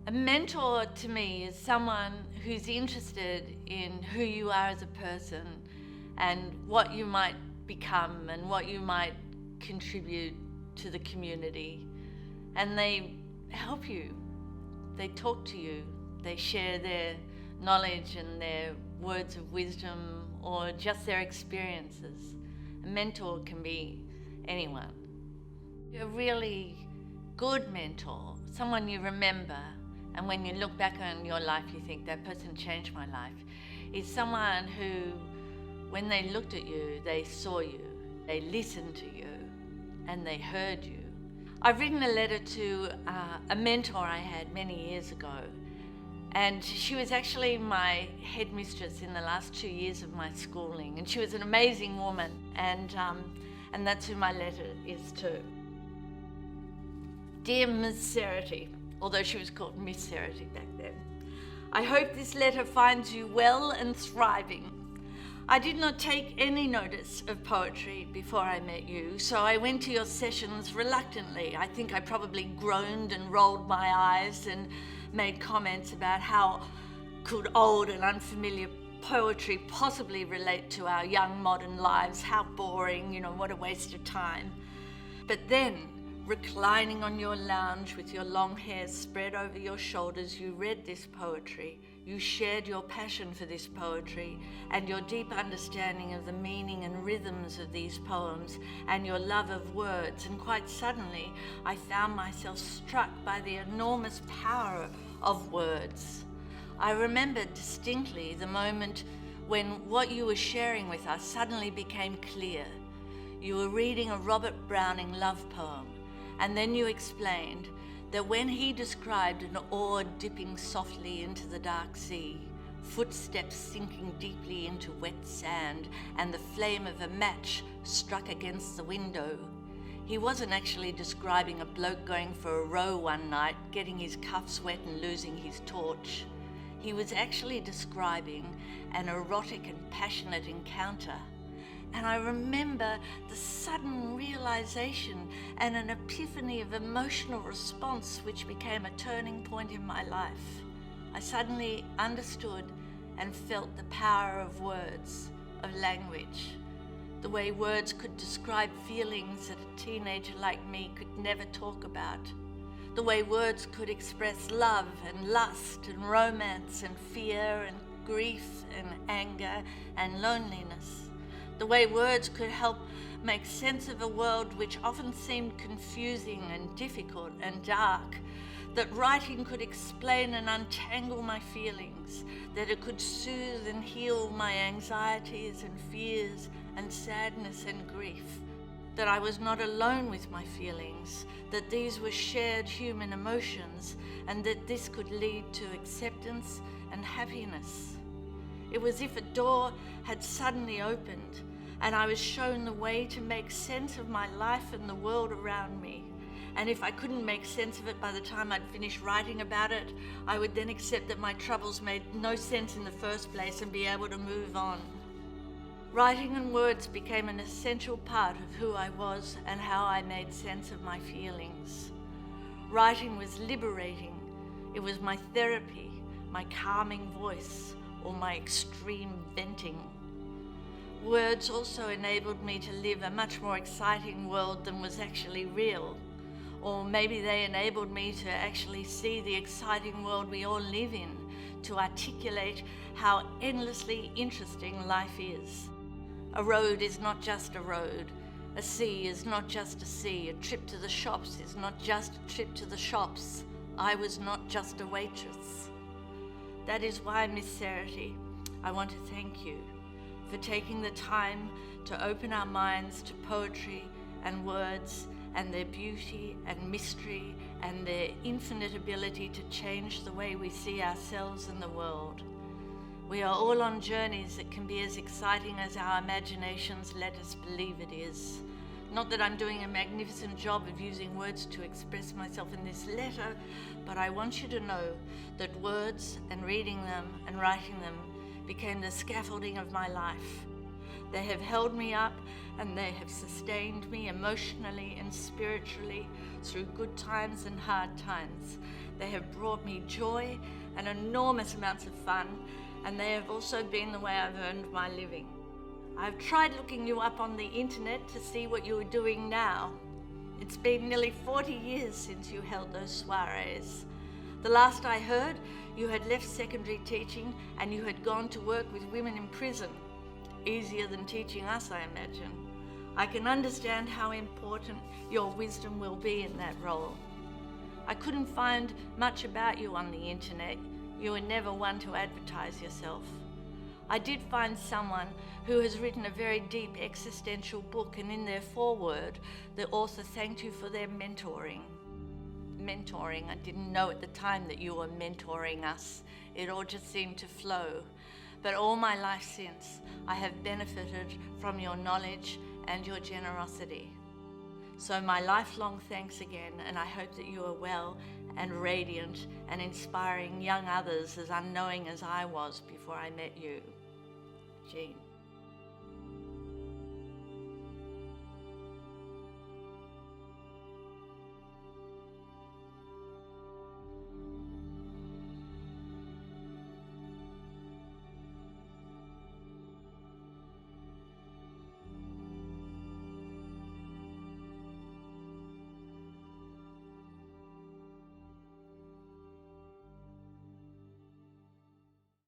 A mentor to me is someone who's interested in who you are as a person and what you might become and what you might contribute to the community. And they help you, they talk to you, they share their knowledge and their words of wisdom or just their experiences. A mentor can be anyone. A really good mentor, someone you remember, and when you look back on your life you think that person changed my life, is someone who, when they looked at you, they saw you, they listened to you, and they heard you. I've written a letter to a mentor I had many years ago, and she was actually my headmistress in the last 2 years of my schooling, and she was an amazing woman, and that's who my letter is to. Dear Miss Serity, although she was called Miss Serity back then, I hope this letter finds you well and thriving. I did not take any notice of poetry before I met you, so I went to your sessions reluctantly. I think I probably groaned and rolled my eyes and made comments about how could old and unfamiliar poetry possibly relate to our young modern lives, how boring, what a waste of time. But then, reclining on your lounge with your long hair spread over your shoulders, you read this poetry. You shared your passion for this poetry and your deep understanding of the meaning and rhythms of these poems and your love of words. And quite suddenly, I found myself struck by the enormous power of words. I remember distinctly the moment when what you were sharing with us suddenly became clear. You were reading a Robert Browning love poem, and then you explained that when he described an oar dipping softly into the dark sea, footsteps sinking deeply into wet sand, and the flame of a match struck against the window, he wasn't actually describing a bloke going for a row one night, getting his cuffs wet and losing his torch. He was actually describing an erotic and passionate encounter. And I remember the sudden realization and an epiphany of emotional response which became a turning point in my life. I suddenly understood and felt the power of words, of language, the way words could describe feelings that a teenager like me could never talk about, the way words could express love and lust and romance and fear and grief and anger and loneliness. The way words could help make sense of a world which often seemed confusing and difficult and dark, that writing could explain and untangle my feelings, that it could soothe and heal my anxieties and fears and sadness and grief, that I was not alone with my feelings, that these were shared human emotions, and that this could lead to acceptance and happiness. It was as if a door had suddenly opened, and I was shown the way to make sense of my life and the world around me. And if I couldn't make sense of it by the time I'd finished writing about it, I would then accept that my troubles made no sense in the first place and be able to move on. Writing and words became an essential part of who I was and how I made sense of my feelings. Writing was liberating. It was my therapy, my calming voice, or my extreme venting. Words also enabled me to live a much more exciting world than was actually real. Or maybe they enabled me to actually see the exciting world we all live in, to articulate how endlessly interesting life is. A road is not just a road. A sea is not just a sea. A trip to the shops is not just a trip to the shops. I was not just a waitress. That is why, Miss Serity, I want to thank you for taking the time to open our minds to poetry and words and their beauty and mystery and their infinite ability to change the way we see ourselves and the world. We are all on journeys that can be as exciting as our imaginations let us believe it is. Not that I'm doing a magnificent job of using words to express myself in this letter, but I want you to know that words and reading them and writing them became the scaffolding of my life. They have held me up and they have sustained me emotionally and spiritually through good times and hard times. They have brought me joy and enormous amounts of fun, and they have also been the way I've earned my living. I've tried looking you up on the internet to see what you are doing now. It's been nearly 40 years since you held those soirees. The last I heard, you had left secondary teaching and you had gone to work with women in prison. Easier than teaching us, I imagine. I can understand how important your wisdom will be in that role. I couldn't find much about you on the internet. You were never one to advertise yourself. I did find someone who has written a very deep existential book, and in their foreword, the author thanked you for their mentoring. I didn't know at the time that you were mentoring us. It all just seemed to flow. But all my life since, I have benefited from your knowledge and your generosity. So my lifelong thanks again, and I hope that you are well and radiant and inspiring young others as unknowing as I was before I met you. Jean.